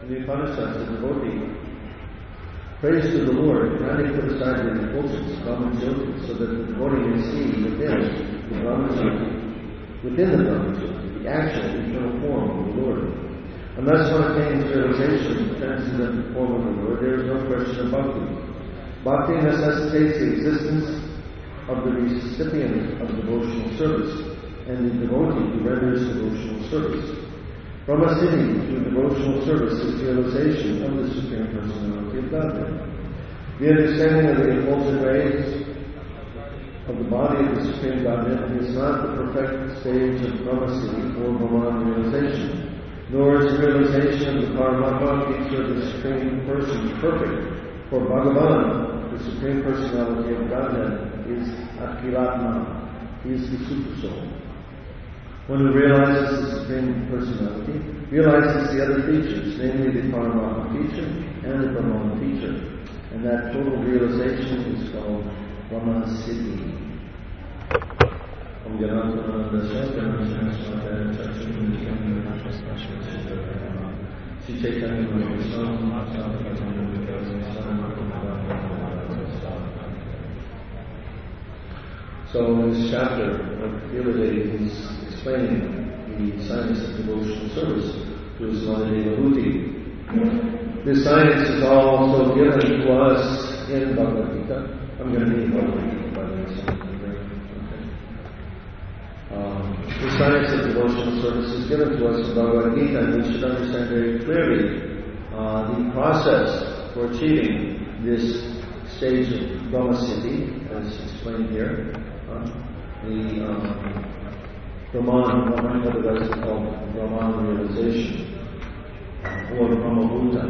In the Upanishads, the devotee prays to the Lord, trying to put aside the repulsions, Brahman Jyoti, so that the devotee may see within the Brahman Jyoti, the actual eternal form of the Lord. Unless one attains realization of the transcendental form of the Lord, there is no question of bhakti. Bhakti necessitates the existence of the recipient of devotional service and the devotee who renders devotional service. Brahmasiddhi through devotional service is the realization of the Supreme Personality of Godhead. The understanding of the effulgent rays of the body of the Supreme Godhead is not the perfect stage of Brahmasiddhi or Brahman realization, nor is the realization of the Paramatma feature of the Supreme Person perfect, for Bhagavan, the Supreme Personality of Godhead, is Akhilatma, he is the Super Soul. One who realizes the Supreme Personality realizes the other features, namely the Paramatma feature and the Brahman feature, and that total realization is called Brahmasiddhi. So in this chapter, Bhaktivedanta is explaining the science of devotional service to his Madhya Vibhuti. This science is also given to us in Bhagavad Gita. I'm going to read Bhagavad Gita by the way. The science of devotional service is given to us in Bhagavad Gita, and we should understand very clearly the process for achieving this stage of Brahmasiddhi, as explained here. The Brahman, otherwise called Brahman realization, or Brahmabhuta.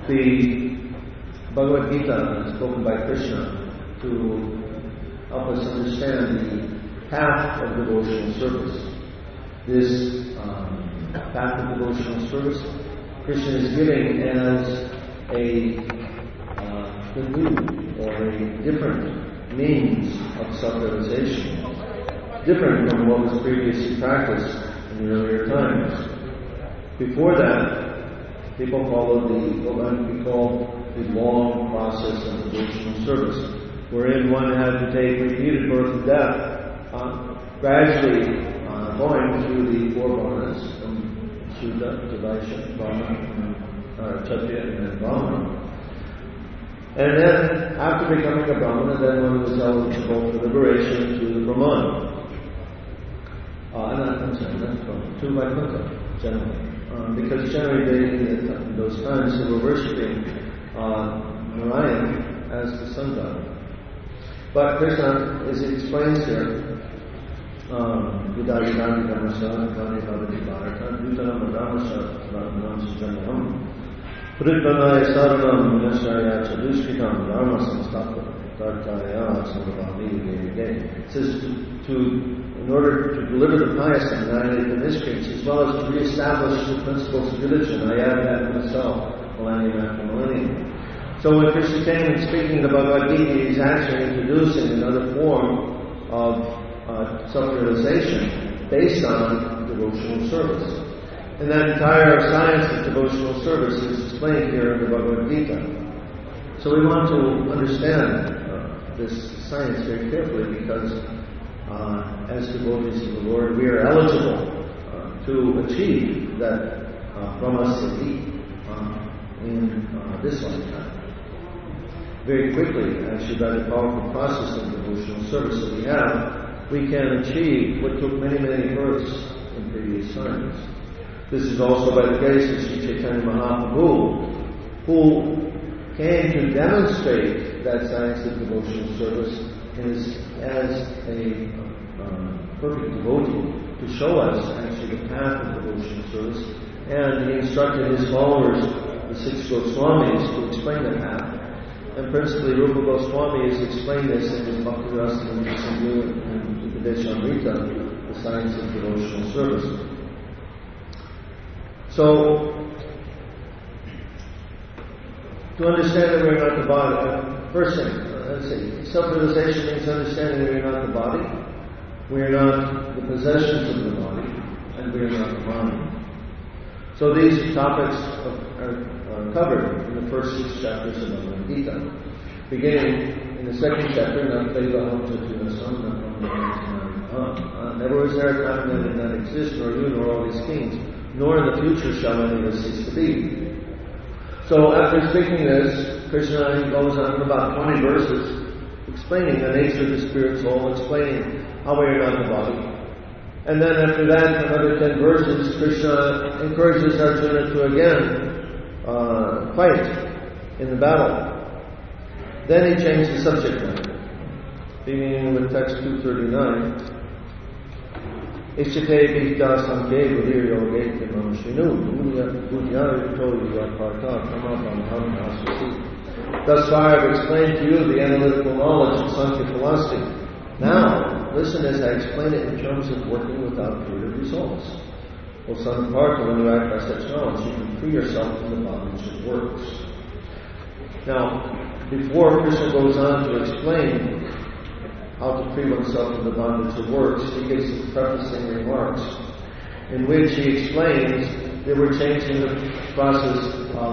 The Bhagavad Gita is spoken by Krishna to help us understand the path of devotional service. This path of devotional service, Krishna is giving as a new or a different means of self-realization, different from what was previously practiced in the earlier times. Before that, people followed what we call the long process of devotional service, wherein one had to take repeated birth and death, gradually going through the four varnas, from Shuddha to Vaishya, Brahma, Kshatriya, and then Brahmana. And then, after becoming a Brahmana, then one was eligible for liberation to the Brahman. I'm sorry, not Brahman, to Vaikuntha, generally. Because generally, in those times, they were worshipping Narayan as the sun god. But Krishna, as he explains here, Vidayidani Dhanesvara, Kani Bhavati Bharata, Dutanam Adhamasha, Radhanam Sujanam, Pritvanaya Saranam Vinashaya Chadushkitam Dharma Samstapa Tartaya Samavami It says in order to deliver the pious and annihilate the miscreants, as well as to re-establish the principles of religion. I add that myself, millennium after millennium. So when Krishna came and speaking the Bhagavad Gita, he's actually introducing another form of self-realization based on devotional service. And that entire science of devotional service is explained here in the Bhagavad Gita. So we want to understand this science very carefully because as devotees of the Lord, we are eligible to achieve that Brahmasiddhi in this lifetime. Very quickly, actually by the powerful process of devotional service that we have, we can achieve what took many, many births in previous times. This is also by the case of Sri Chaitanya Mahaprabhu, who came to demonstrate that science of devotional service as a perfect devotee, to show us actually the path of devotional service, and he instructed his followers, the 6 Goswamis, to explain the path. And principally, Rupa Goswami has explained this in his Bhaktivedanta and Devotional, the science of devotional service. So, to understand that we're not the body, first thing, let's see, self-realization means understanding that we're not the body, we are not the possessions of the body, and we are not the mind. So these topics are covered in the first 6 chapters of Bhagavad Gita. Beginning in the second chapter, never was there a time that did not exist, nor you, nor all these kings, nor in the future shall any of us cease to be. So after speaking this, Krishna goes on for about 20 verses, explaining the nature of the spirit soul, explaining how we are not the body. And then after that, another 10 verses, Krishna encourages Arjuna to again fight in the battle. Then he changed the subject matter, beginning with text 239. Ishite Vihta Sanke Budir Yoge Kimam Shinu Budyarito Yuaparta Kamapam Ham Aswasi. Thus far I've explained to you the analytical knowledge of Sankhya philosophy. Now, listen as I explain it in terms of working without creative results. O son of Partha, when you act by such knowledge, you can free yourself from the bondage of works. Now, before Krishna goes on to explain how to free oneself from the bondage of works, he gives some prefacing remarks in which he explains that we're changing the process of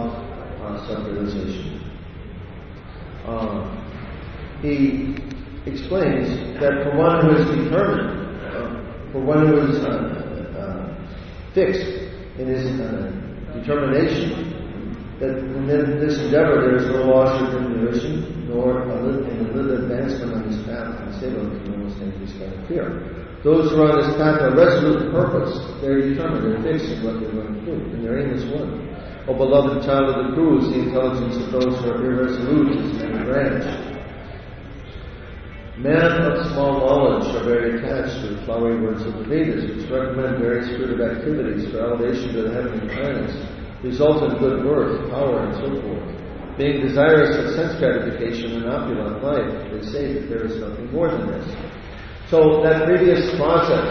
self-realization. He explains that for one who is determined, for one who is fixed in his determination, that in this endeavor there is no loss or diminution, nor a little advancement on this path, and say, well, you almost think this kind of fear. Those who are on this path are resolute in purpose. They're determined, they're fixed in what they're going to do, and their aim is one. O beloved child of the Gurus, the intelligence of those who are irresolute is many branched. Men of small knowledge are very attached to the flowery words of the Vedas, which recommend various fruitive activities for elevation to the heavenly planets, result in good birth, power, and so forth. Being desirous of sense gratification and opulent life, they say that there is nothing more than this. So that previous process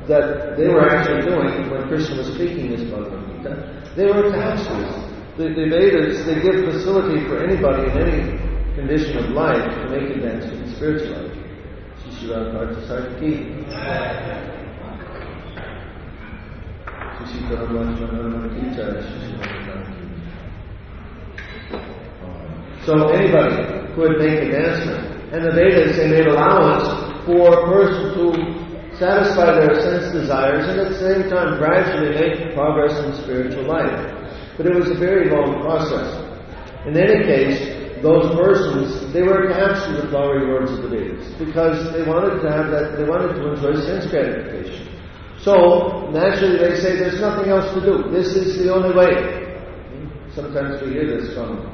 that they were actually doing when Krishna was speaking this Bhagavad Gita, they were attached to this. The Vedas, they give facility for anybody in any condition of life to make advancement in spiritual life. So anybody could make advancement. And the Vedas, they made allowance for a person to satisfy their sense desires and at the same time gradually make progress in spiritual life. But it was a very long process. In any case, those persons, they were attached to the flowery words of the Vedas because they wanted to have that, they wanted to enjoy sense gratification. So, naturally they say there's nothing else to do. This is the only way. Sometimes we hear this from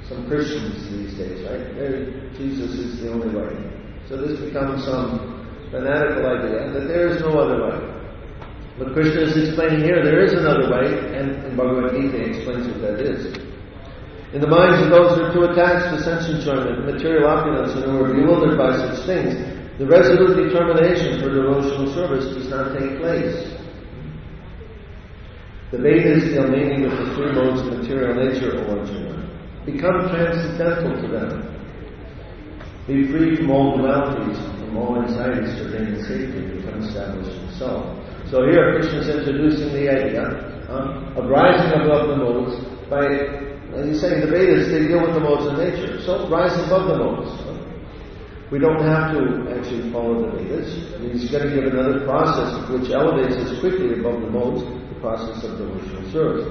some Christians these days, right? Jesus is the only way. So this becomes some fanatical idea that there is no other way. But Krishna is explaining here there is another way, and in Bhagavad Gita he explains what that is. In the minds of those who are too attached to sense enjoyment, material opulence, and who are bewildered by such things, the resolute determination for devotional service does not take place. The Vedas deal mainly with the three modes of material nature, O Arjuna. Become transcendental to them. Be free from all dualities, from all anxieties to gain safety, and become established in self. So here Krishna is introducing the idea of rising above the modes by, as he's saying, the Vedas, they deal with the modes of nature. So rise above the modes. We don't have to actually follow the Vedas. He's going to give another process which elevates us quickly above the modes, the process of devotional service.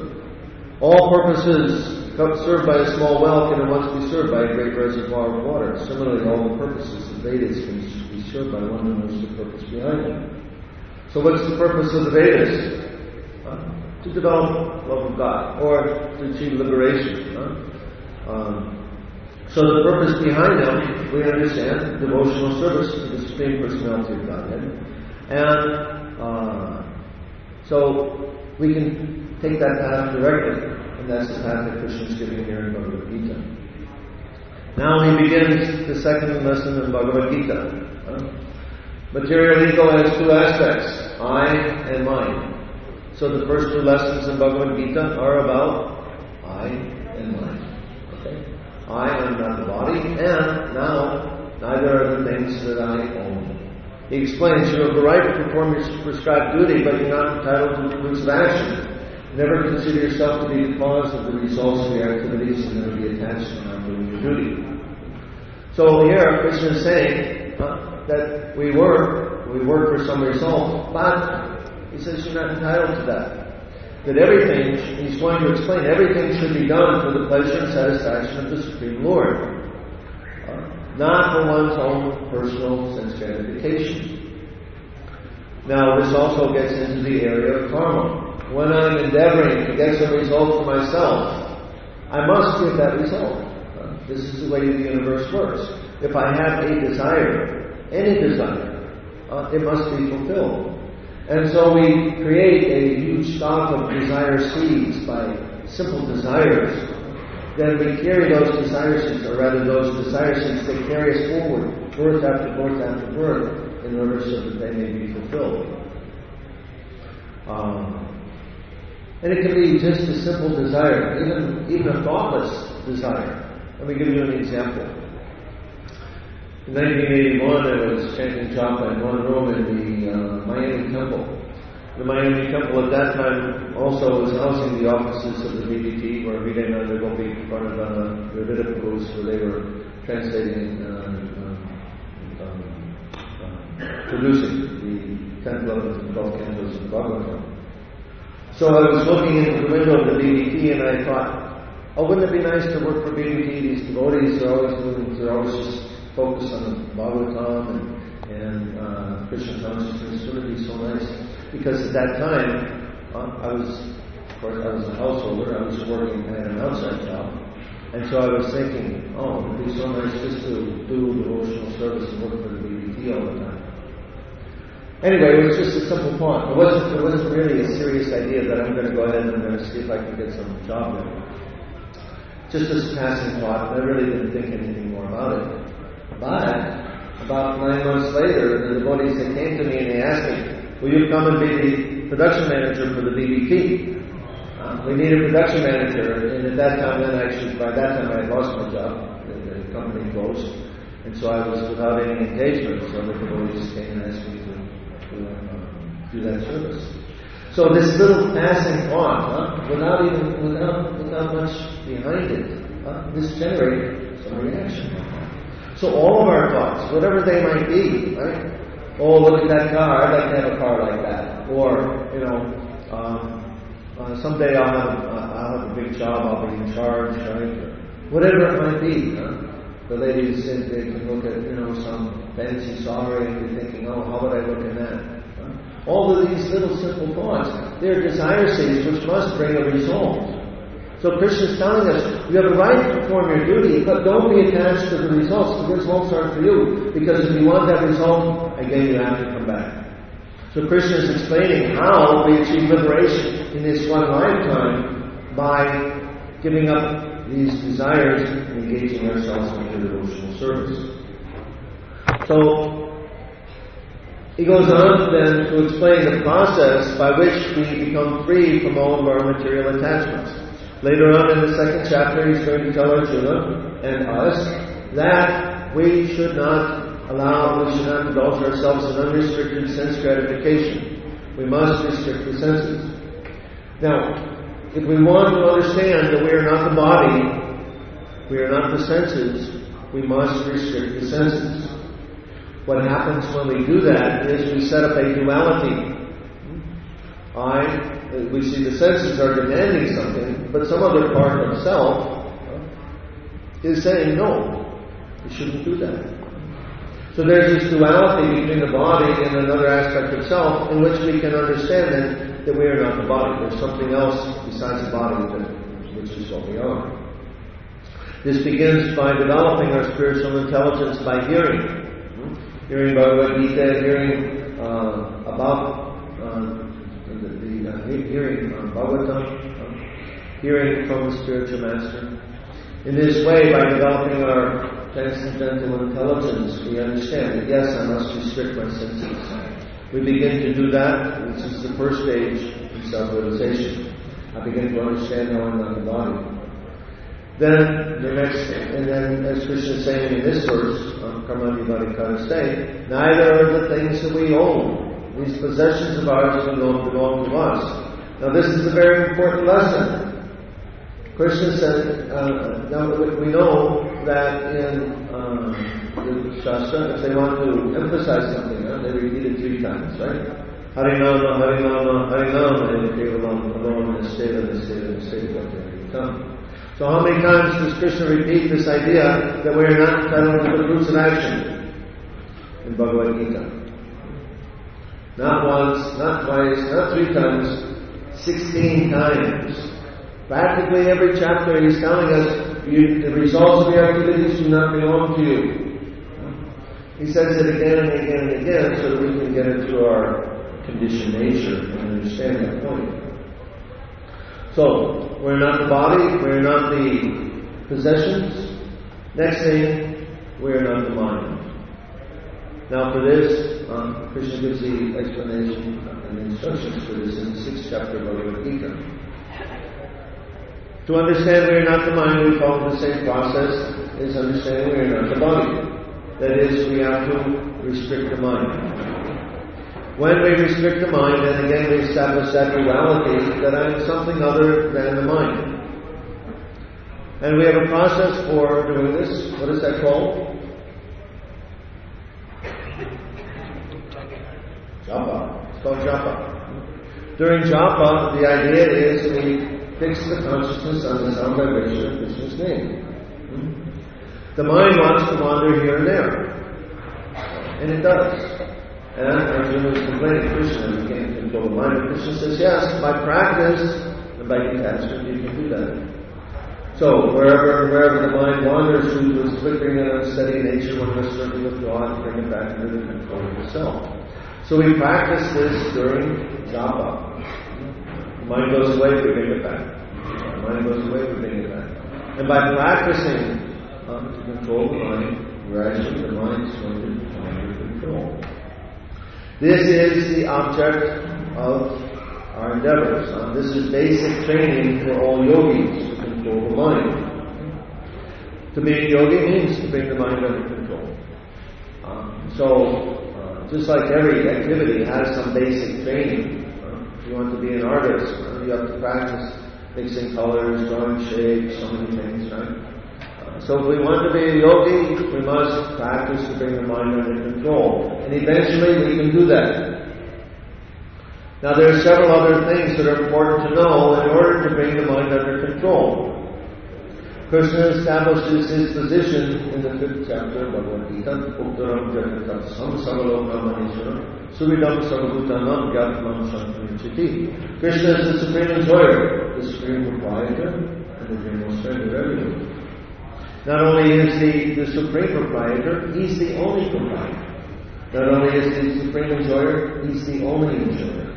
All purposes served by a small well can at once be served by a great reservoir of water. Similarly, all the purposes of Vedas can be served by one who knows the purpose behind them. So what's the purpose of the Vedas? To develop love of God, or to achieve liberation. So the purpose behind them, we understand, devotional service to the Supreme Personality of Godhead. And so we can take that path directly, and that's the path that Krishna is giving here in Bhagavad Gita. Now he begins the second lesson in Bhagavad Gita. Material ego has two aspects, I and mine. So the first two lessons in Bhagavad Gita are about I and mine. Okay? I am not the body, and now neither are the things that I own. He explains, you have the right to perform your prescribed duty, but you're not entitled to the fruits of action. Never consider yourself to be the cause of the results of your activities and never be attached to not doing your duty. So here, Krishna is saying that we work for some result, but he says you're not entitled to that. That everything, he's going to explain, everything should be done for the pleasure and satisfaction of the Supreme Lord. Not for one's own personal sense gratification. Now, this also gets into the area of karma. When I'm endeavoring to get some result for myself, I must give that result. This is the way the universe works. If I have a desire, any desire, it must be fulfilled. And so we create a huge stock of desire seeds by simple desires. Then we carry those desire seeds, or rather those desire seeds, they carry us forward, birth after birth after birth, in order so that they may be fulfilled. And it can be just a simple desire, even a thoughtless desire. Let me give you an example. In 1981, I was chanting japa in one room in the Miami Temple. The Miami Temple at that time also was housing the offices of the BBT, where Vivekananda Gopi Pranadana Vividapurus, where they were translating, producing the 10th, 11th, and 12th cantos of the Bhagavad Gita. So I was looking into the window of the BBT and I thought, oh, wouldn't it be nice to work for BBT? These devotees are always just focused on the Bhagavatam and Krishna consciousness. Wouldn't it be so nice? Because at that time, I was a householder. I was working at an outside job. And so I was thinking, oh, it would be so nice just to do devotional service and work for the BBT all the time. Anyway, it was just a simple thought. It wasn't really a serious idea that I'm going to go ahead and I'm going to see if I can get some job there. Just as a passing thought, and I really didn't think anything more about it. But about 9 months later, the devotees they came to me and they asked me, will you come and be the production manager for the BBT? We need a production manager. And at that time, by that time I had lost my job. The company closed. And so I was without any engagement. So the devotees came and asked me to do that service. So this little passing thought, without much behind it, this generated some reaction. So all of our thoughts, whatever they might be, right? Oh, look at that car, I'd like to have a car like that. Or, someday I'll have a big job, I'll be in charge, right? Whatever it might be, The ladies said they can look at, some fancy sari and be thinking, oh, how would I look in that? All of these little simple thoughts, they're desire seeds which must bring a result. So Krishna is telling us, you have a right to perform your duty, but don't be attached to the results. The results aren't for you, because if you want that result, again you have to come back. So Krishna is explaining how we achieve liberation in this one lifetime by giving up these desires and engaging ourselves in the devotional service. So he goes on then to explain the process by which we become free from all of our material attachments. Later on in the second chapter, he's going to tell Arjuna and us that we should not indulge ourselves in unrestricted sense gratification. We must restrict the senses. Now, if we want to understand that we are not the body, we are not the senses, we must restrict the senses. What happens when we do that is we set up a duality. We see the senses are demanding something, but some other part of self is saying, no, you shouldn't do that. So there's this duality between the body and another aspect of self in which we can understand that we are not the body. There's something else besides the body, which is what we are. This begins by developing our spiritual intelligence by hearing Bhagavad Gita, hearing about hearing Bhagavatam, hearing from the spiritual master. In this way, by developing our transcendental intelligence, we understand that yes, I must restrict my senses. We begin to do that. This is the first stage in self-realization. I begin to understand how I'm not the body. Then the next, and then as Krishna is saying in this verse, Karmani neither are the things that we own, these possessions of ours belong to us, Now this is a very important lesson. Krishna said, now we know that in the Shastra, if they want to emphasize something, they repeat it 3 times, right? Harinama, Harinama, Harinama, and Kevalam, alone, and state of the state of the state of the come. So how many times does Krishna repeat this idea that we are not entitled to the fruits of action in Bhagavad Gita? Not once, not twice, not 3 times, 16 times. Practically every chapter he's telling us the results of your activities do not belong to you. He says it again and again and again so that we can get into our conditioned nature and understand that point. So, we're not the body, we're not the possessions. Next thing, we're not the mind. Now for this, Krishna gives the explanation and instructions for this in the 6th chapter of Bhagavad Gita. To understand we are not the mind, we follow the same process as understanding we are not the body. That is, we have to restrict the mind. When we restrict the mind, then again we establish that duality that I am something other than the mind. And we have a process for doing this. What is that called? Japa. It's called japa. During japa, the idea is we fix the consciousness on the sound vibration of Krishna's name. The mind wants to wander here and there. And it does. And Arjuna was complaining, Krishna, you can't control the mind. And Krishna says, yes, by practice and by detachment you can do that. So, wherever the mind wanders through this flickering and unsteady nature, one must certainly withdraw and bring it back into the control of the self. So we practice this during japa. The mind goes away, we bring it back. The mind goes away, we bring it back. And by practicing to control the mind, gradually the mind is going to come under control. This is the object of our endeavors. This is basic training for all yogis to control the mind. To be a yogi means to bring the mind under control. Just like every activity has some basic training. If you want to be an artist, you have to practice mixing colors, drawing shapes, so many things, right? So if we want to be a yogi, we must practice to bring the mind under control. And eventually we can do that. Now there are several other things that are important to know in order to bring the mind under control. Krishna establishes his position in the 5th chapter of Bhagavad Gita, Uktaram Jagatat Samsavalokamanishwaram Suvidam Sarvabhutanam Gyatman Shantamachiti. Krishna is the supreme enjoyer, the supreme proprietor, and the dreamless friend of everyone. Not only is he the supreme proprietor, he's the only proprietor. Not only is he the supreme enjoyer, he's the only enjoyer.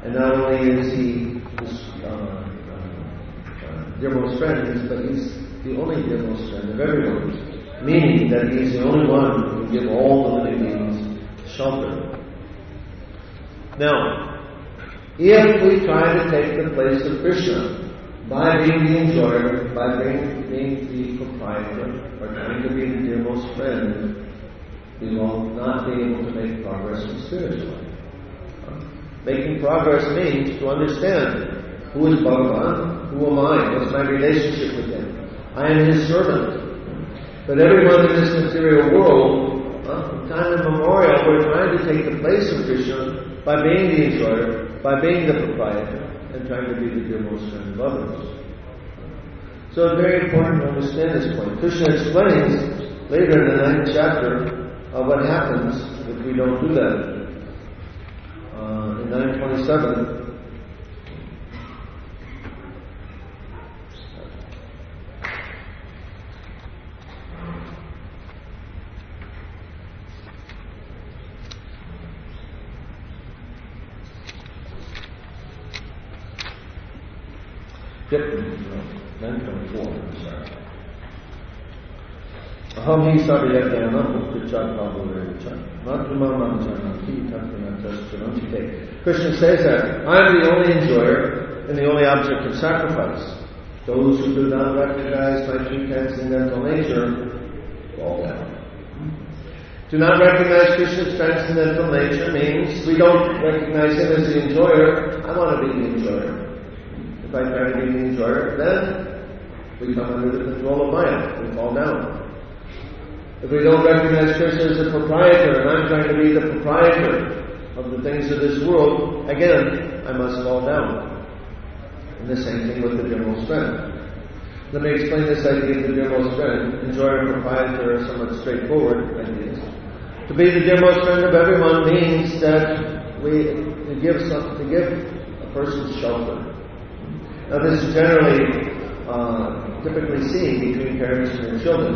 And not only is he the dearmost friend, but he's the only dearmost friend of everyone. Meaning that he's the only one who can give all the living beings shelter. Now, if we try to take the place of Krishna by being the enjoyer, by being the proprietor, or trying to be the dearmost friend, we will not be able to make progress in spiritual life. Making progress means to understand who is Bhagavan, who am I, what's my relationship with him. I am his servant. But everyone in this material world, from time immemorial, we're trying to take the place of Krishna by being the enjoyer, by being the proprietor, and trying to be the dearmost friend of others. So it's very important to understand this point. Krishna explains later in the 9th chapter what happens if we don't do that. In 9:27, I'm sorry. Aham hi sarvayajnanam mukticha prabhurecha matrimam janati tatvinataschanantite. Krishna says that I am the only enjoyer and the only object of sacrifice. Those who do not recognize my true transcendental nature fall down. To not recognize Krishna's transcendental nature means we don't recognize him as the enjoyer. I want to be the enjoyer. If I try to be the enjoyer, then we come under the control of Maya. We fall down. If we don't recognize Krishna as the proprietor, and I'm trying to be the proprietor of the things of this world, again, I must fall down. And the same thing with the dear most friend. Let me explain this idea of the dear most friend. Enjoyer and proprietor are somewhat straightforward ideas. To be the dear most friend of everyone means that we give a person shelter. Now this is generally typically seen between parents and their children.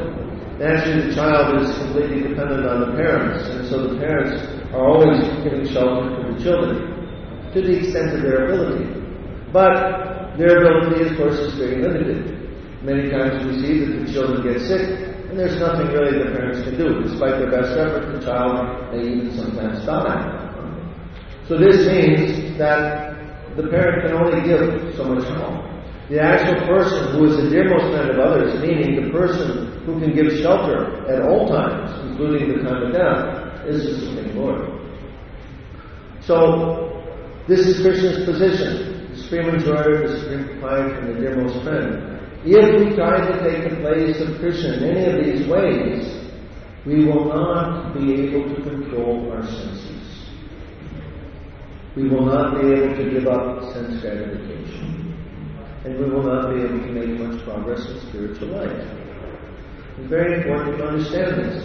Naturally, the child is completely dependent on the parents, and so the parents are always giving shelter to the children, to the extent of their ability. But their ability, of course, is very limited. Many times we see that the children get sick, and there's nothing really the parents can do. Despite their best effort, the child may even sometimes die. So this means that the parent can only give so much help. The actual person who is the dearmost friend of others, meaning the person who can give shelter at all times, including the time of death, is the Supreme Lord. So, this is Krishna's position, the Supreme Enjoyer, the Supreme Proprietor, and the dearmost friend. If we try to take the place of Krishna in any of these ways, we will not be able to control our senses. We will not be able to give up sense gratification. And we will not be able to make much progress in spiritual life. It's very important to understand this.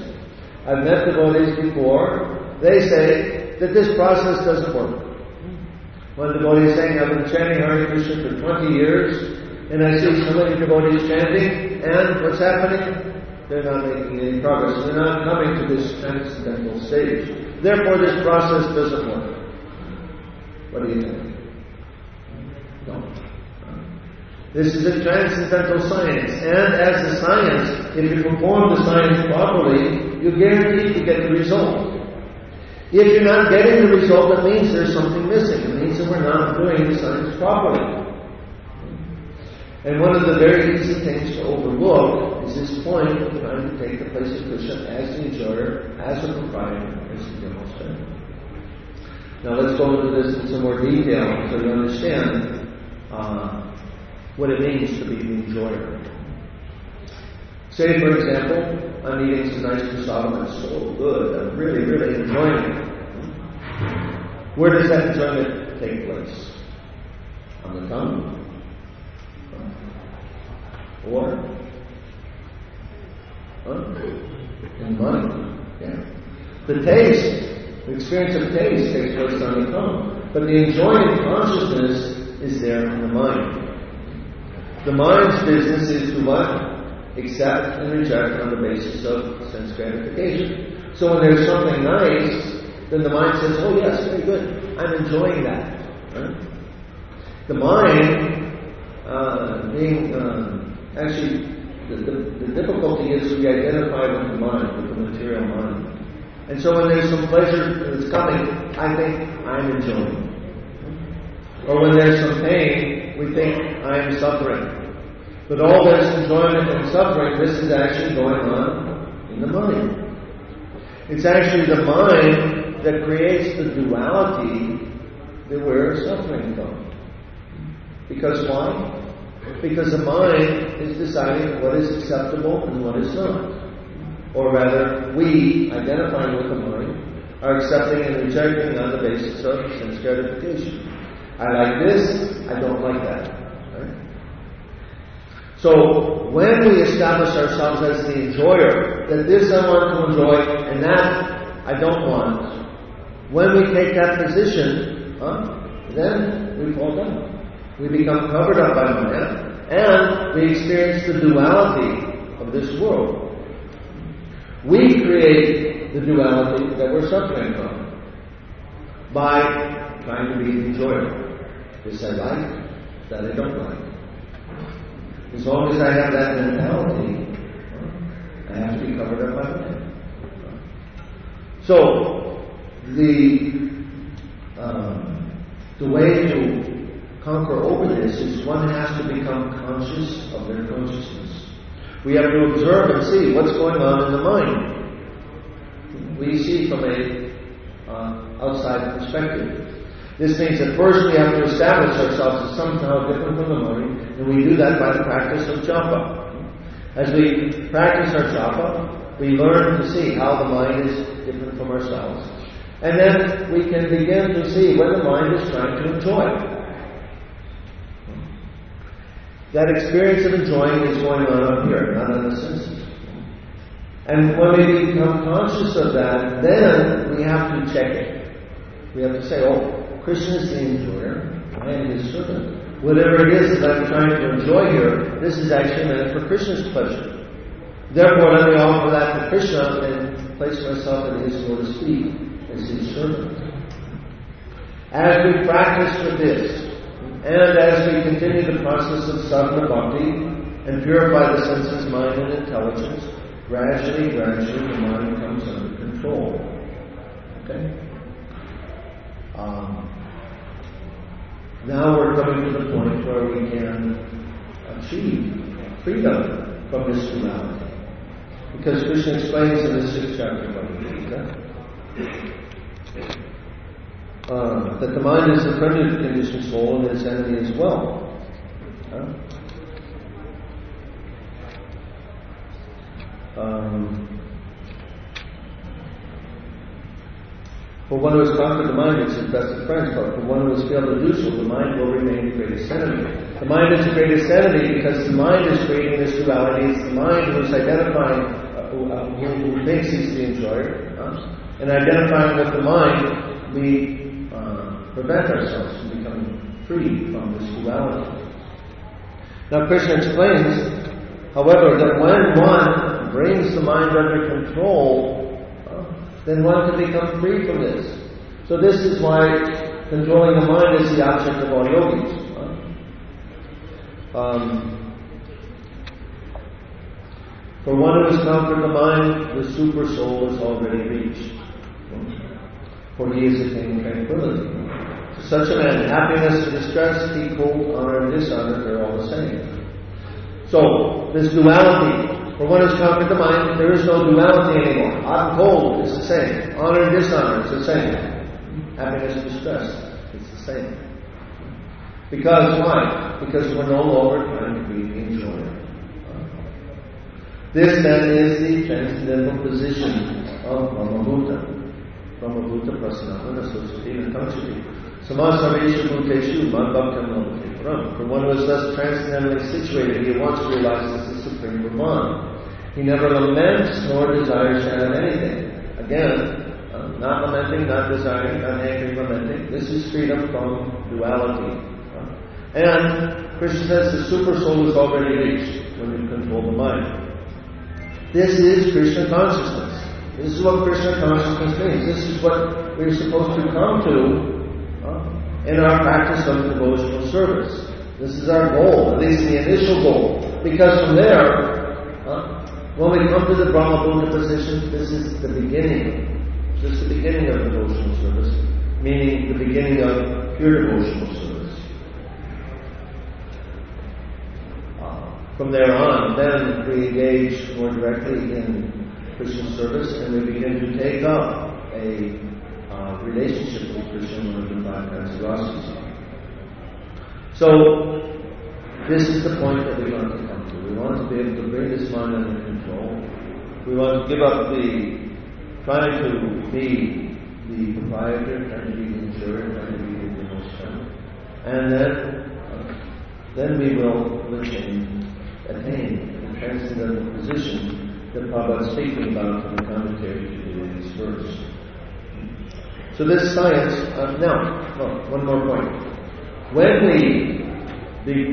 I've met devotees before. They say that this process doesn't work. One devotee is saying, I've been chanting Hare Krishna for 20 years, and I see so many devotees chanting, and what's happening? They're not making any progress. They're not coming to this transcendental stage. Therefore, this process doesn't work. What do you think? No. This is a transcendental science, and as a science, if you perform the science properly, you're guaranteed to get the result. If you're not getting the result, that means there's something missing. It means that we're not doing the science properly. And one of the very easy things to overlook is this point of trying to take the place of Krishna as the enjoyer, as a proprietor, as the demonstrator. Now let's go into this in some more detail so you understand what it means to be the enjoyer. Say, for example, I'm eating some nice prasadam, it's so good, I'm really, really enjoying it. Where does that enjoyment take place? On the tongue? Or? In the mind? Yeah. The taste, the experience of taste takes place on the tongue. But the enjoying consciousness is there in the mind. The mind's business is to what? Accept and reject on the basis of sense gratification. So when there's something nice, then the mind says, oh yes, very good, I'm enjoying that. Right? The mind, actually, the difficulty is we identify with the mind, with the material mind. And so when there's some pleasure that's coming, I think I'm enjoying. Or when there's some pain, we think I'm suffering. But all this enjoyment and suffering, this is actually going on in the mind. It's actually the mind that creates the duality that we're suffering from. Because why? Because the mind is deciding what is acceptable and what is not. Or rather, we, identifying with the mind, are accepting and rejecting on the basis of sense gratification. I like this, I don't like that. Right? So, when we establish ourselves as the enjoyer, that this I want to enjoy and that I don't want, when we take that position, then we fall down. We become covered up by Maya, and we experience the duality of this world. We create the duality that we're suffering from by trying to be the enjoyer. This I like, that I don't like. As long as I have that mentality, I have to be covered up by Maya. So, the way to conquer over this is one has to become conscious of their consciousness. We have to observe and see what's going on in the mind. we see from a outside perspective. This means that first we have to establish ourselves as somehow different from the mind, and we do that by the practice of japa. As we practice our japa, we learn to see how the mind is different from ourselves. And then we can begin to see when the mind is trying to enjoy. That experience of enjoying is going on up here, not on the senses. And when we become conscious of that, then we have to check it. We have to say, oh, Krishna is the enjoyer, I am his servant. Whatever it is that I'm trying to enjoy here, this is actually meant for Krishna's pleasure. Therefore, let me offer that to Krishna and place myself at his lotus feet as his servant. As we practice with this, and as we continue the process of sadhana bhakti and purify the senses, mind, and intelligence, gradually, the mind comes under control. Okay? Now we're coming to the point where we can achieve freedom from this duality. Because Krishna explains in the 6th chapter of Bhagavad Gita that the mind is the friend of the conditioned soul and its enemy as well. For one who has conquered the mind, it's his best of friends, but for one who has failed to do so, the mind will remain the greatest enemy. The mind is the greatest enemy because the mind is creating this duality. It's the mind who is identifying, who thinks he's the enjoyer. And identifying with the mind, we prevent ourselves from becoming free from this duality. Now Krishna explains, however, that when one brings the mind under control, then one can become free from this. So this is why controlling the mind is the object of all yogis. For one who has conquered the mind, the super soul is already reached. For he is attained tranquility. To such a man, happiness and distress, equal, honor and dishonor, they're all the same. So, this duality, for one who has conquered the mind, there is no duality anymore. Hot and cold, it's the same. Honor and dishonor, it's the same. Happiness and distress, it's the same. Because why? Because we're no longer trying to be enjoyed. This then is the transcendental position of Brahmabhuta. Brahmabhuta Prasanatana Susati Kanchati. Samasavesha Bhuteshu Madbhaktam Navate Param. For one who is thus transcendently situated, he at once realizes the Supreme Brahman. He never laments nor desires to have anything. Again, not lamenting, not desiring, not hankering, lamenting. This is freedom from duality. And Krishna says the super soul is already reached when you control the mind. This is Krishna consciousness. This is what Krishna consciousness means. This is what we're supposed to come to in our practice of devotional service. This is our goal, at least the initial goal. Because from there, when we come to the Brahmabhuta position, this is the beginning. This is the beginning of devotional service, meaning the beginning of pure devotional service. From there on, then we engage more directly in Krishna service, and we begin to take up a relationship with Krishna in the 5 kinds of rasas. So, this is the point that we want to come to. We want to be able to bring this mind under control. We want to give up trying to be the proprietor, trying to be the enjoyer, trying to be the most friend. And then we will attain the transcendental position that Prabhupada is speaking about in the commentary to today's verse. So this science, one more point. When we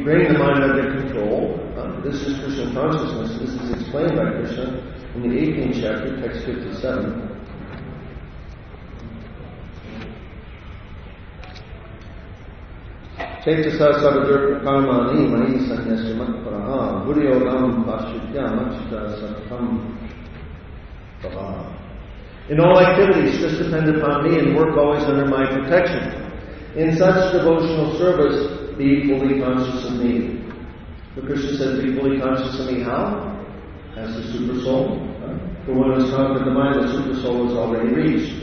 bring the mind under control, this is Krishna consciousness. This is explained by Krishna in the 18th chapter, text 57. Chaitasa Savadur Karmani Mahi Sanyasya Matparaha Buryogam Pashitya Machita Satam Bhava. In all activities, just depend upon me and work always under my protection. In such devotional service, be fully conscious of me. The Krishna says, be fully conscious of me how? As the super soul. For one who's conquered the mind, the super soul is already reached.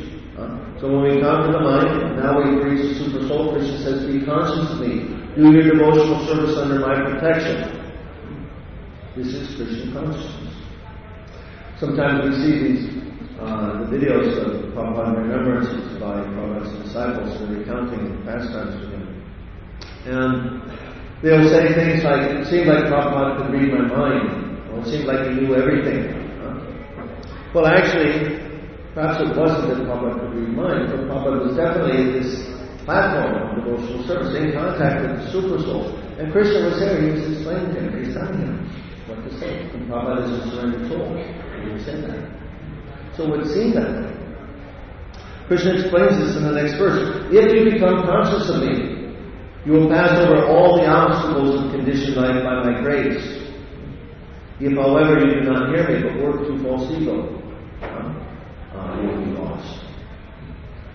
So when we conquer the mind, now we've reached the super soul. Krishna says, be conscious of me. Do your devotional service under my protection. This is Krishna consciousness. Sometimes we see these the videos of Prabhupada remembrances by Prabhupada's disciples who are recounting pastimes with him. And they'll say things like, it seemed like Prabhupada could read my mind, or it seemed like he knew everything. Well, actually, perhaps it wasn't that Prabhupada could read mind, but Prabhupada was definitely this platform of devotional service, in contact with the super soul. And Krishna was there, he was explaining to him, he was telling him what to say. And Prabhupada is a surrendered soul. He would say that. So it would seem that way. Krishna explains this in the next verse. If you become conscious of me, you will pass over all the obstacles of conditioned life by my grace. If, however, you do not hear me, but work through false ego, you will be lost.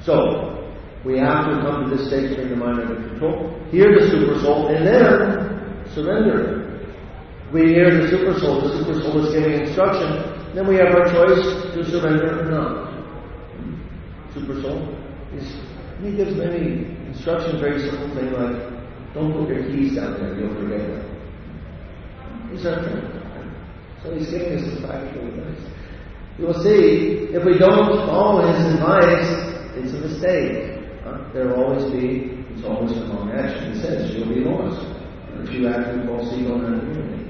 So, we have to come to this stage to bring the mind under control, hear the super soul, and then surrender. We hear the super soul is giving instruction, then we have our choice to surrender or not. Super soul, he gives many instructions, very simple thing like, don't put your keys down there, you'll forget them. These are things. So he's giving us the practical advice. You will see, if we don't follow his advice, it's a mistake. There will always be, it's always a wrong action. He says, you'll be lost. If you act with false ego and unity.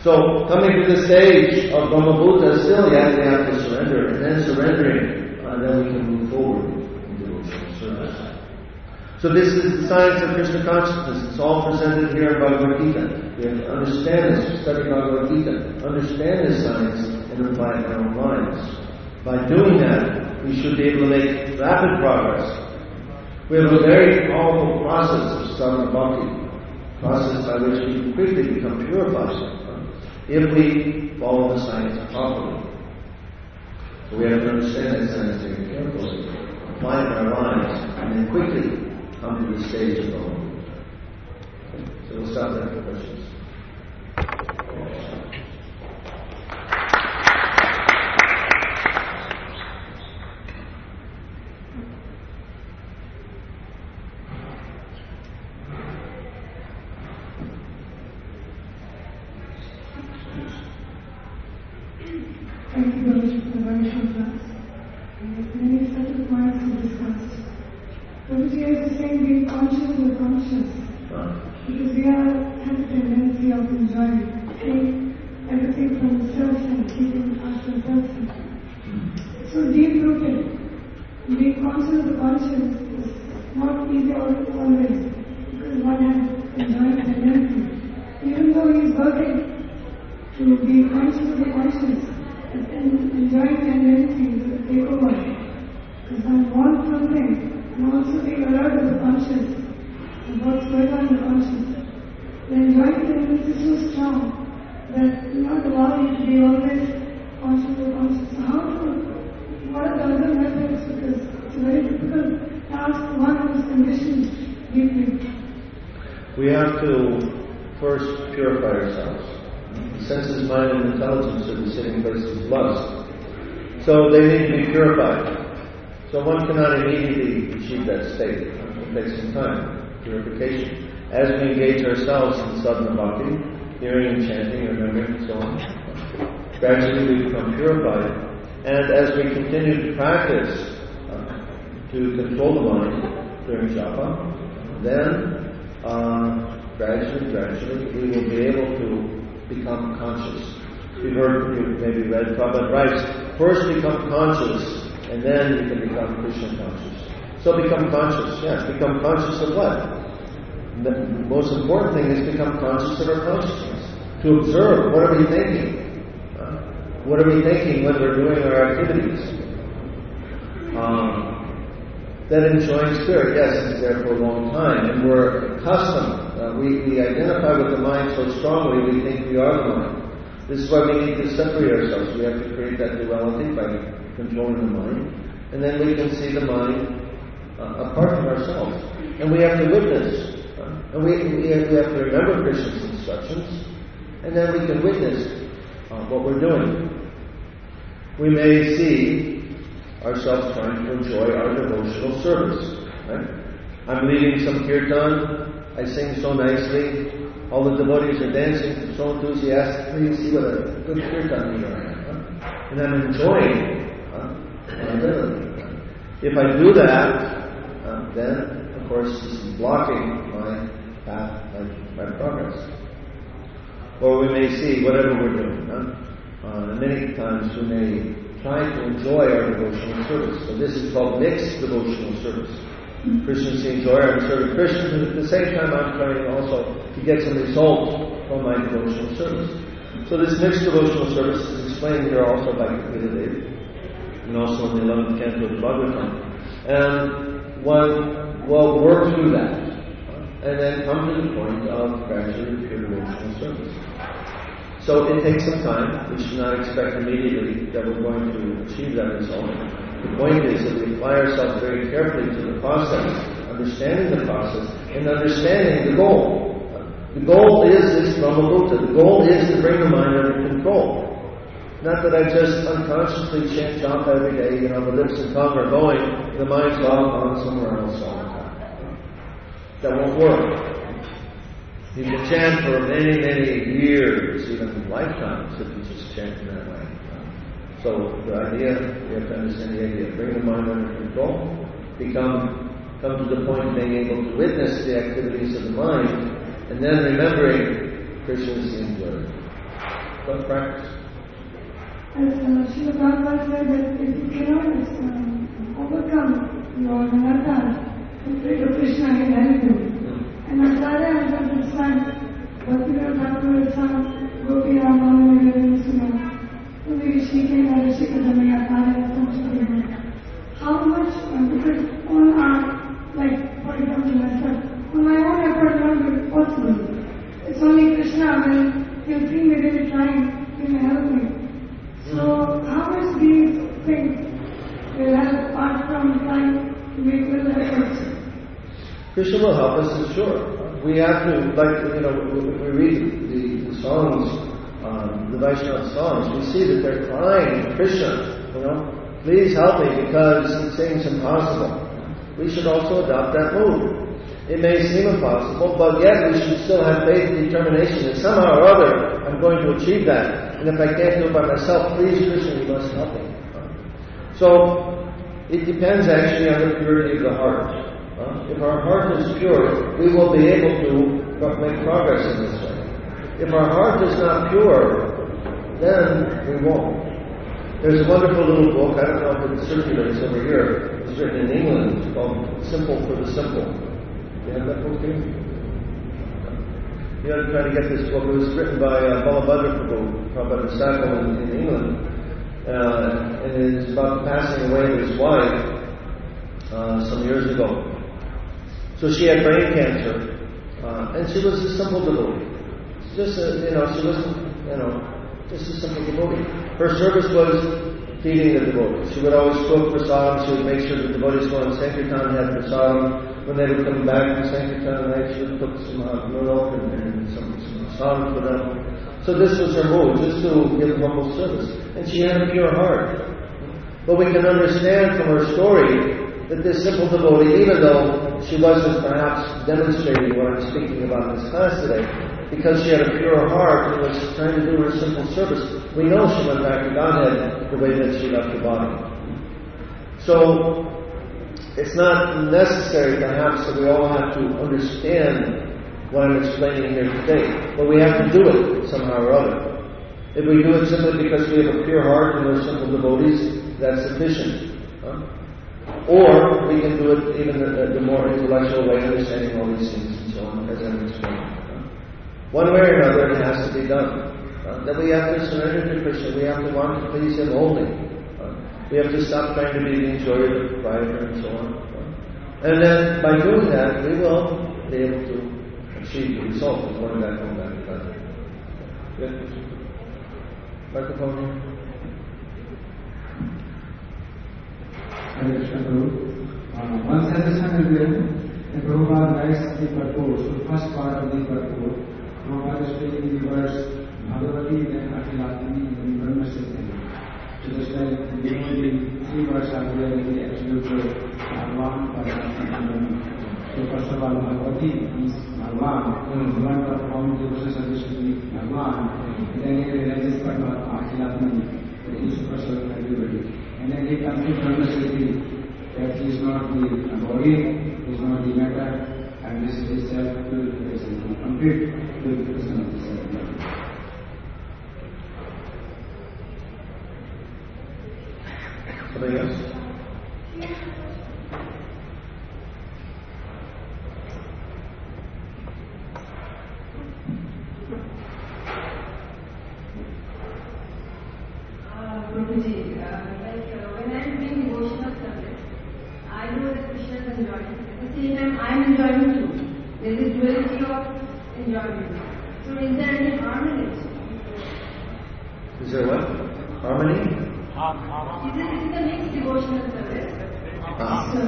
So, coming to the stage of Brahmabhuta, still yet we have to surrender. And then surrendering, then we can move forward in devotional service. So this is the science of Krishna consciousness. It's all presented here in Bhagavad Gita. We have to understand this, study Bhagavad Gita, understand this science, and apply it in our own lives. By doing that, we should be able to make rapid progress. We have a very powerful process of sadhana bhakti, process by which we can quickly become purified if we follow the science properly. So we have to understand that science very carefully, apply it in our lives, and then quickly come to the stage of Brahma. So we'll stop there for questions. Thank you very much for the very short class. Many set of points we discussed. Prabhuji is saying being conscious of the conscious. Because we have a tendency of enjoying everything from the self and keeping ourselves. So deep rooted. Being conscious of the conscious is not easy always. Because one has enjoying tendency. Even though he is working to be conscious of the conscious, and enjoying tendencies will take over. Because I want something, and also being alert of the conscious, and what's going on in the conscious. The enjoying tendency is so strong that it will not allow you to be always conscious of the conscious. So what are the other methods? Because it's a very difficult task for one who is conditioned deeply. We have to first purify ourselves. The senses, mind, and intelligence are the sitting places of lust. So they need to be purified. So one cannot immediately achieve that state. It takes some time, purification. As we engage ourselves in sadhana bhakti, hearing and chanting, remembering, and so on, gradually we become purified. And as we continue to practice to control the mind during japa, then gradually we will be able to become conscious. You've heard, you've maybe read Prabhupada writes, first become conscious, and then you can become Krishna conscious. So become conscious, yes. Become conscious of what? The most important thing is become conscious of our consciousness. To observe, what are we thinking? What are we thinking when we're doing our activities? That enjoying spirit, yes, is there for a long time, and we're accustomed. We identify with the mind so strongly, we think we are the mind. This is why we need to separate ourselves. We have to create that duality by controlling the mind, and then we can see the mind apart from ourselves. And we have to witness. And we have to remember Krishna's instructions, and then we can witness what we're doing. we may see ourselves trying to enjoy our devotional service. Right? I'm leading some kirtan, I sing so nicely, all the devotees are dancing so enthusiastically. You see what a good kirtan leader I am. Huh? And I'm enjoying my ability. If I do that, then, of course, this is blocking my path, my progress. Or we may see whatever we're doing. Many times we may try to enjoy our devotional service. So this is called mixed devotional service. Christians enjoy our service Christians, and at the same time I'm trying also to get some results from my devotional service. So this mixed devotional service is explained here also by Bhaktivedanta, and also in the 11th canto of the Bhagavad Gita. And one will work through that, and then come to the point of gradually pure devotional service. So it takes some time. We should not expect immediately that we're going to achieve that result. The point is that we apply ourselves very carefully to the process, understanding the process, and understanding the goal. The goal is this Brahmabhuta. The goal is to bring the mind under control. Not that I just unconsciously chant japa every day, the lips and tongue are going, the mind's off on somewhere else all the time. That won't work. You can chant for many, many years, even lifetimes, if you just chant in that way. So the idea, you have to understand the idea, bring the mind under control, come to the point of being able to witness the activities of the mind, and then remembering Krishna is the enjoyer. Don't practice. As Srila Prabhupada said, that if you cannot overcome your anartha, the spirit of Krishna can help you. And Acharya has understand Bhaktivedanta Swami Prabhupada, how much, because all are, like, for example, myself, on my own effort won't be possible. It's only Krishna, when he'll see me really trying, he may help me. So, how much these things will help apart from trying to make little efforts? Krishna will help us, for sure. We have to, we read the songs, the Vaishnava songs, we see that they're crying to Krishna, please help me because it seems impossible. We should also adopt that mood. It may seem impossible, but yet we should still have faith and determination that somehow or other I'm going to achieve that. And if I can't do it by myself, please Krishna, you must help me. So, it depends actually on the purity of the heart. If our heart is pure, we will be able to make progress in this way. If our heart is not pure, then we won't. There's a wonderful little book, I don't know if it circulates over here, it's written in England, it's called Simple for the Simple. You have that book here? You have to try to get this book. It was written by Bhagavad Gita in England, and it is about the passing away of his wife some years ago. So she had brain cancer, and she was a simple devotee. Just she wasn't, just a simple devotee. Her service was feeding the devotees. She would always cook prasadam. She would make sure the devotees going to Sankirtan had prasadam. When they would come back from Sankirtan at night, she would cook some milk and some prasadam for them. So this was her mood, just to give humble service. And she had a pure heart. But we can understand from her story that this simple devotee, even though she wasn't perhaps demonstrating what I'm speaking about in this class today, because she had a pure heart and was trying to do her simple service, we know she went back to Godhead the way that she left the body. So, it's not necessary perhaps that we all have to understand what I'm explaining here today, but we have to do it somehow or other. If we do it simply because we have a pure heart and we're simple devotees, that's sufficient. Or we can do it even the more intellectual way, understanding all these things and so on, as I'm explaining. One way or another, it has to be done. That we have to surrender to Krishna. We have to want to please Him only. We have to stop trying to be the enjoyer, the proprietor, and so on. And then, by doing that, we will be able to achieve the result of going back home, back to God. Good? Microphone here. One suggestion is there, and Prabhupada writes the purport, the first part of the purport. Prabhupada is taking the words Bhagavati and Akhilati and Brahma Siddhi. So just like the only three words are there in the absolute word, Bhagwan, Bhagwan. So first of all, Bhagavati means Bhagwan. One performs devotional service to the Bhagwan. Then he realizes Paramatma, Akhilatmani, that he is super serve everybody. And then he comes to Brahmasriti, that he is not the body, he is not the matter, and this is self-purification, complete purification of the self. Something else? Guruji, when I'm doing devotional service, I know that Krishna is enjoying. At the same time, I'm enjoying too. There is duality of enjoyment. So is there any harm in it? Is there what? Harmony? It is a mixed devotional service. So,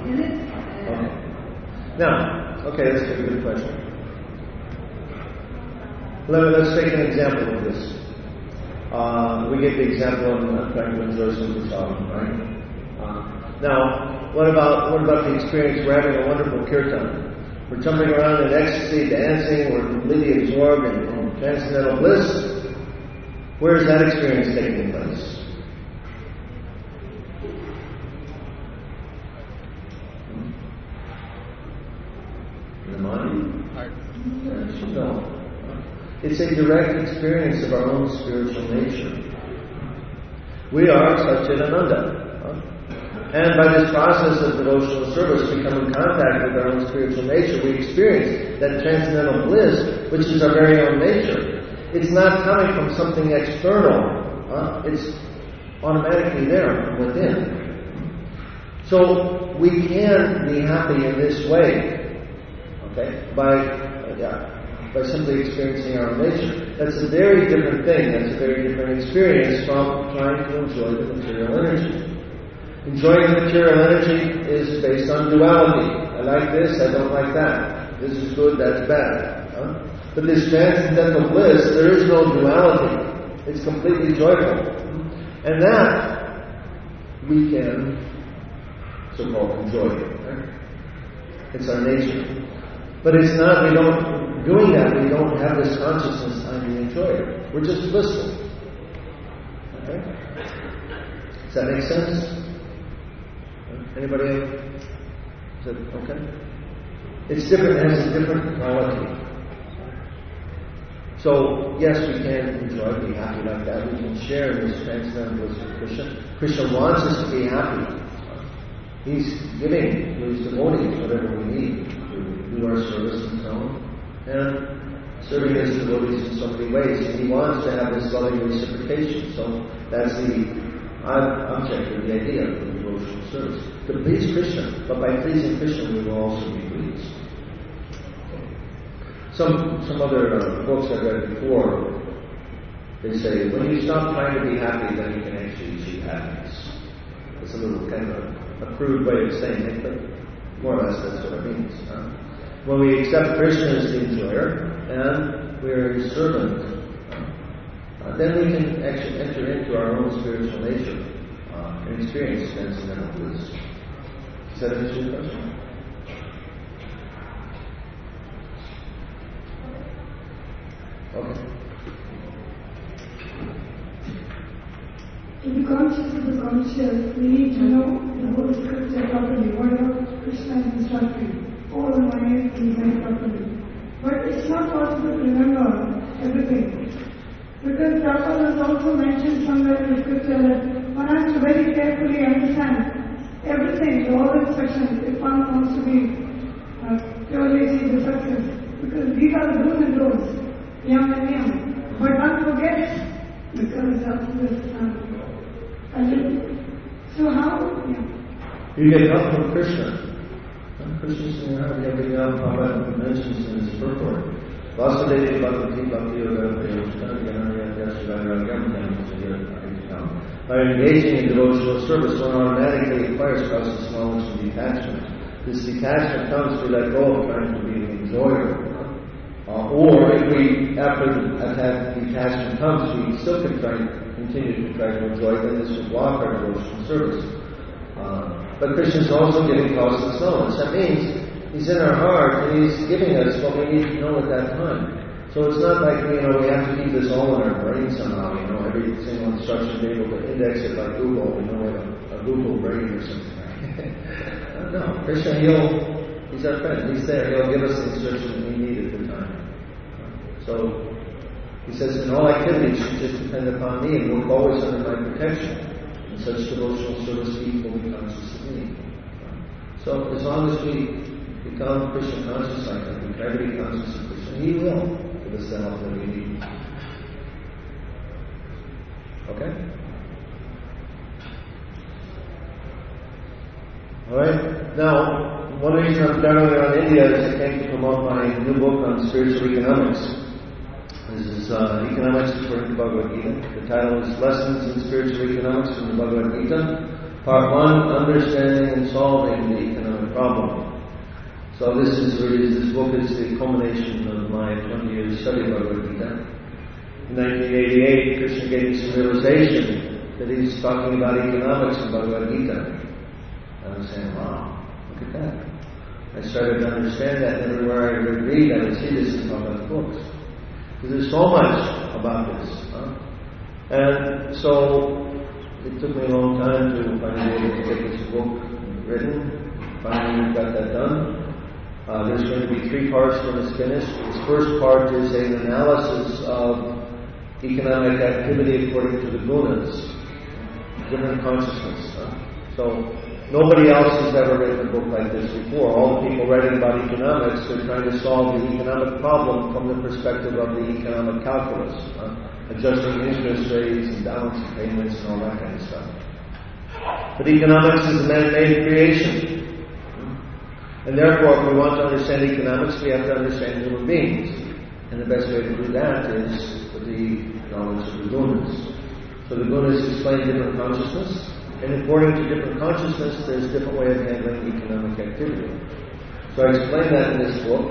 is it? Now, okay, that's a good question. Let's take an example of this. We get the example of trying to enjoy Super Song, right? Now, what about the experience we're having a wonderful kirtan? We're jumping around in ecstasy, dancing, we're completely absorbed in transcendental bliss. Where is that experience taking place? In the mind? Yes, no. It's a direct experience of our own spiritual nature. We are Satchidananda. And by this process of devotional service, we come in contact with our own spiritual nature. We experience that transcendental bliss, which is our very own nature. It's not coming from something external. It's automatically there from within. So we can be happy in this way, okay, by simply experiencing our own nature. That's a very different thing. That's a very different experience from trying to enjoy the material energy. Enjoying the material energy is based on duality. I like this, I don't like that. This is good, that's bad. But this transcendental bliss, there is no duality. It's completely joyful. And that we can so-called enjoy. Right? It's our nature. But it's not, we don't have this consciousness, I enjoy it. We're just blissful. Okay? Does that make sense? Anybody else? Is that okay? It's different, it has a different quality. So, yes, we can enjoy, be happy like that. We can share in this transcendental bliss with Krishna. Krishna wants us to be happy. He's giving to his devotees whatever we need to do our service and so on. And serving his devotees in so many ways. And he wants to have this loving reciprocation. So that's the object or the idea of the devotional service. To please Krishna, but by pleasing Krishna we will also be pleased. Some other books I've read before, they say, when you stop trying to be happy, then you can actually achieve happiness. It's a little kind of a crude way of saying it, but more or less that's what it means. When we accept Krishna as the enjoyer, and we're his servant, then we can actually enter into our own spiritual nature and experience transcendental bliss. Does that answer your question? Okay. To be conscious of the conscious, we need to know the whole scripture properly, whatever Krishna is instructing. All the mind is very properly. But it's not possible to remember everything. Because Prabhupada has also mentioned somewhere in the scripture that one has to very carefully understand everything, all the instructions, if one wants to be purely achieve the success. Because these are the do's and don'ts, yam and yam. But one forgets because of this. So how? Yeah. You get help from Krishna. Krishna Prabhupada mentions in his purport. Vasudeva Bhakti Bhakti Yoga by engaging in devotional service, one automatically acquires causeless knowledge and detachment. This detachment comes to let go of trying to be an enjoyer. Or if we, after that detachment comes, we still can continue to try to enjoy, then this will block our devotional service. But Krishna is also giving causeless knowledge. That means He's in our heart and He's giving us what we need to know at that time. So it's not like, we have to keep this all in our brain somehow, every single instruction, be able to index it like Google, like a Google brain or something. No, Krishna, He's our friend. He's there. He'll give us the instruction we need at the time. So He says, in all activities, you just depend upon me and work always under my protection. In such devotional service, He will be conscious of me. So as long as we become Krishna conscious like that, we try to be conscious of Krishna, He will give us the help that we need. Okay? Alright? Now, one reason I'm traveling around India is I came to promote my new book on spiritual economics. This is Economics According to Bhagavad Gita. The title is Lessons in Spiritual Economics from the Bhagavad Gita. Part 1, Understanding and Solving the Economic Problem. So this book is the culmination of my 20 years study of Bhagavad Gita. In 1988, Krishna gave me some realization that He's talking about economics in Bhagavad Gita. I was saying, wow, look at that. I started to understand that, and everywhere I would read, I would see this in Bhagavad books. Because there's so much about this. And so it took me a long time to finally be able to get this book written. Finally got that done. There's going to be 3 parts when it's finished. This first part is an analysis of economic activity according to the gunas, different consciousness. So nobody else has ever written a book like this before. All the people writing about economics are trying to solve the economic problem from the perspective of the economic calculus, adjusting interest rates and balance payments and all that kind of stuff. But economics is a man-made creation. And therefore, if we want to understand economics, we have to understand human beings. And the best way to do that is with the knowledge of the gunas. So the gunas explain different consciousness. And according to different consciousness, there's a different way of handling economic activity. So I explain that in this book.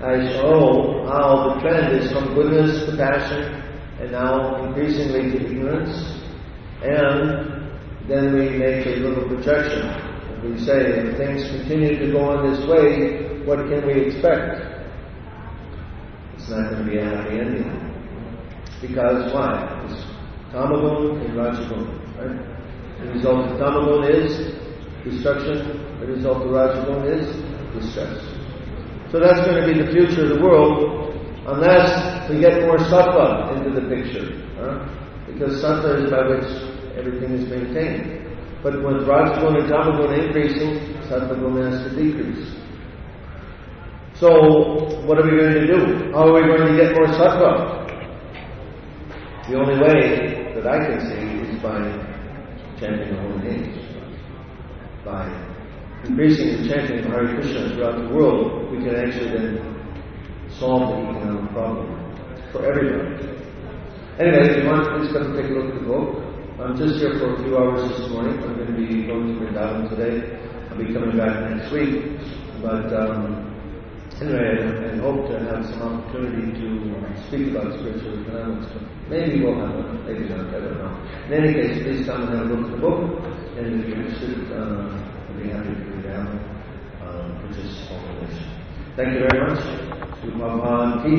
I show how the trend is from goodness to passion, and now increasingly to ignorance. And then we make a little projection. We say, if things continue to go on this way, what can we expect? It's not going to be a happy ending. Because why? It's tamagun and rajagun, right? The result of tamagun is destruction. The result of rajagun is distress. So that's going to be the future of the world, unless we get more sattva into the picture. Because sattva is by which everything is maintained. But with rajagun and tamagun increasing, sattva has to decrease. So, what are we going to do? How are we going to get more sattva? The only way that I can see is by chanting the holy names. By increasing the chanting of Hare Krishna throughout the world, we can actually then solve the economic problem for everybody. Anyway, if you want, please come and take a look at the book. I'm just here for a few hours this morning. I'm going to be going to Vrindavan today. I'll be coming back next week. But anyway, I hope to have some opportunity to speak about spiritual economics. But maybe we'll have one, maybe not, I don't know. In any case, please come and have a look at the book. And if you're interested, I'll be happy to bring it down, purchase all of this. Thank you very much. Sri Prabhupada Ki.